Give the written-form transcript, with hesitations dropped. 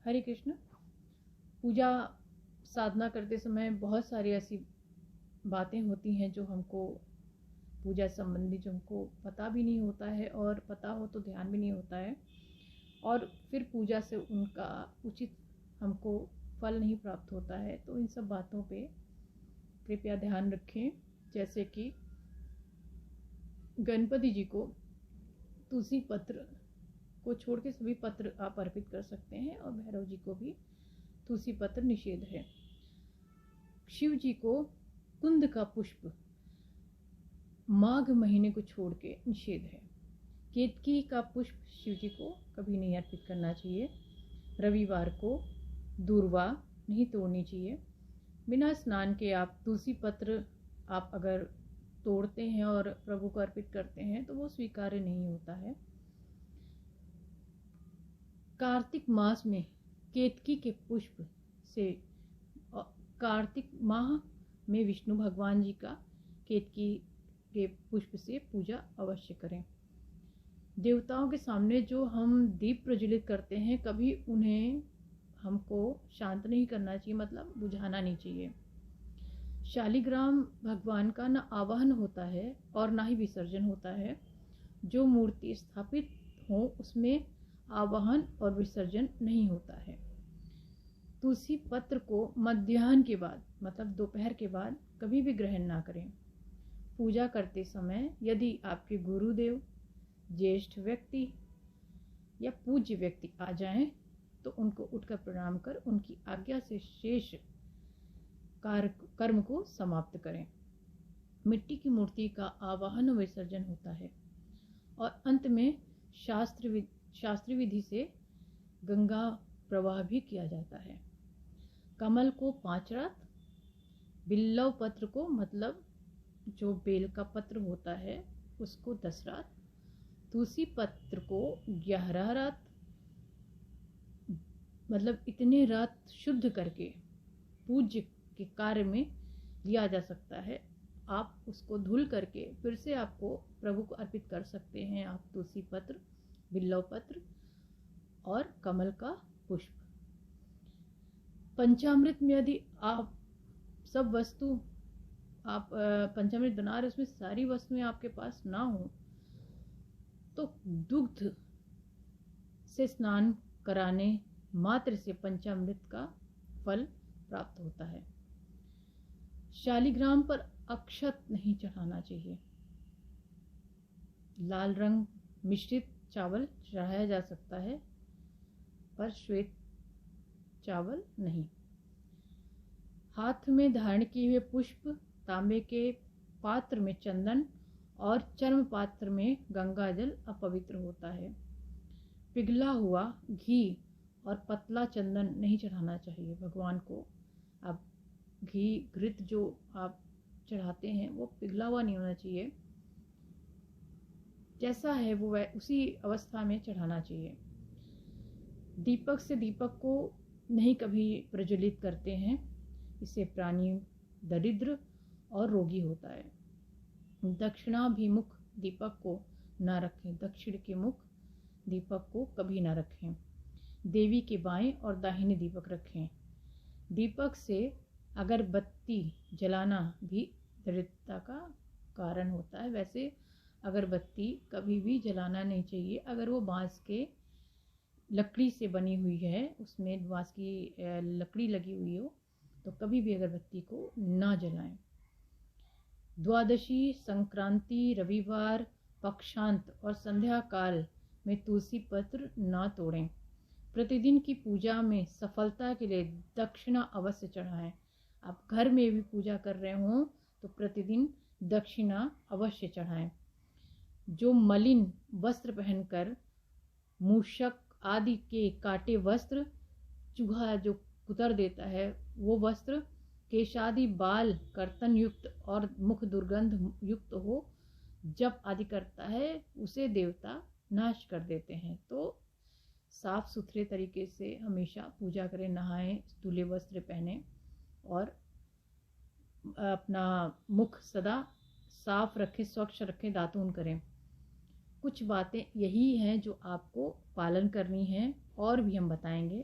हरे कृष्ण। पूजा साधना करते समय बहुत सारी ऐसी बातें होती हैं जो हमको पूजा संबंधी जो हमको पता भी नहीं होता है, और पता हो तो ध्यान भी नहीं होता है, और फिर पूजा से उनका उचित हमको फल नहीं प्राप्त होता है। तो इन सब बातों पे कृपया ध्यान रखें। जैसे कि गणपति जी को तुलसी पत्र को छोड़ के सभी पत्र आप अर्पित कर सकते हैं, और भैरव जी को भी तुलसी पत्र निषेध है। शिव जी को कुंद का पुष्प माघ महीने को छोड़ के निषेध है। केतकी का पुष्प शिव जी को कभी नहीं अर्पित करना चाहिए। रविवार को दूर्वा नहीं तोड़नी चाहिए। बिना स्नान के आप तुलसी पत्र आप अगर तोड़ते हैं और प्रभु को अर्पित करते हैं तो वो स्वीकार्य नहीं होता है। कार्तिक मास में केतकी के पुष्प से, कार्तिक माह में विष्णु भगवान जी का केतकी के पुष्प से पूजा अवश्य करें। देवताओं के सामने जो हम दीप प्रज्वलित करते हैं, कभी उन्हें हमको शांत नहीं करना चाहिए, मतलब बुझाना नहीं चाहिए। शालिग्राम भगवान का न आवाहन होता है और ना ही विसर्जन होता है। जो मूर्ति स्थापित हो उसमें आवाहन और विसर्जन नहीं होता है। तुलसी पत्र को मध्याह्न के बाद, मतलब दोपहर के बाद कभी भी ग्रहण ना करें। पूजा करते समय यदि आपके गुरुदेव, ज्येष्ठ व्यक्ति या पूज्य व्यक्ति आ जाएं तो उनको उठकर प्रणाम कर उनकी आज्ञा से शेष कर्म को समाप्त करें। मिट्टी की मूर्ति का आवाहन और विसर्जन होता है, और अंत में शास्त्रीय विधि से गंगा प्रवाह भी किया जाता है। कमल को 5 रात, बिल्लव पत्र को, मतलब जो बेल का पत्र होता है उसको 10 रात, तुलसी पत्र को 11 रात, मतलब इतने रात शुद्ध करके पूज्य के कार्य में लिया जा सकता है। आप उसको धुल करके फिर से आपको प्रभु को अर्पित कर सकते हैं। आप तुलसी पत्र, बिल्लव पत्र और कमल का पुष्प। पंचामृत में यदि आप सब वस्तु आप पंचामृत बना रहे, उसमें सारी वस्तुएं आपके पास ना हो तो दुग्ध से स्नान कराने मात्र से पंचामृत का फल प्राप्त होता है। शालिग्राम पर अक्षत नहीं चढ़ाना चाहिए। लाल रंग मिश्रित चावल चढ़ाया जा सकता है, पर श्वेत चावल नहीं। हाथ में धारण किए हुए पुष्प, तांबे के पात्र में चंदन और चर्म पात्र में गंगा जल अपवित्र होता है। पिघला हुआ घी और पतला चंदन नहीं चढ़ाना चाहिए भगवान को। आप घी, घृत जो आप चढ़ाते हैं वो पिघला हुआ नहीं होना चाहिए, जैसा है वो उसी अवस्था में चढ़ाना चाहिए। दीपक से दीपक को नहीं कभी प्रज्वलित करते हैं, इससे प्राणी दरिद्र और रोगी होता है। दक्षिणाभिमुख दीपक को ना रखें, दक्षिण के मुख दीपक को कभी ना रखें। देवी के बाएं और दाहिने दीपक रखें। दीपक से अगरबत्ती जलाना भी दरिद्रता का कारण होता है। वैसे अगरबत्ती कभी भी जलाना नहीं चाहिए। अगर वो बांस के लकड़ी से बनी हुई है, उसमें बांस की लकड़ी लगी हुई हो, तो कभी भी अगरबत्ती को ना जलाएं। द्वादशी, संक्रांति, रविवार, पक्षांत और संध्या काल में तुलसी पत्र ना तोड़ें। प्रतिदिन की पूजा में सफलता के लिए दक्षिणा अवश्य चढ़ाएं। आप घर में भी पूजा कर रहे हो तो प्रतिदिन दक्षिणा अवश्य चढ़ाएं। जो मलिन वस्त्र पहनकर, मूषक आदि के काटे वस्त्र, चूहा जो कुतर देता है वो वस्त्र, केशादि बाल कर्तन युक्त और मुख दुर्गंध युक्त हो, जप आदि करता है, उसे देवता नाश कर देते हैं। तो साफ सुथरे तरीके से हमेशा पूजा करें, नहाएं, धुले वस्त्र पहने और अपना मुख सदा साफ रखें, स्वच्छ रखें, दातून करें। कुछ बातें यही हैं जो आपको पालन करनी है, और भी हम बताएंगे।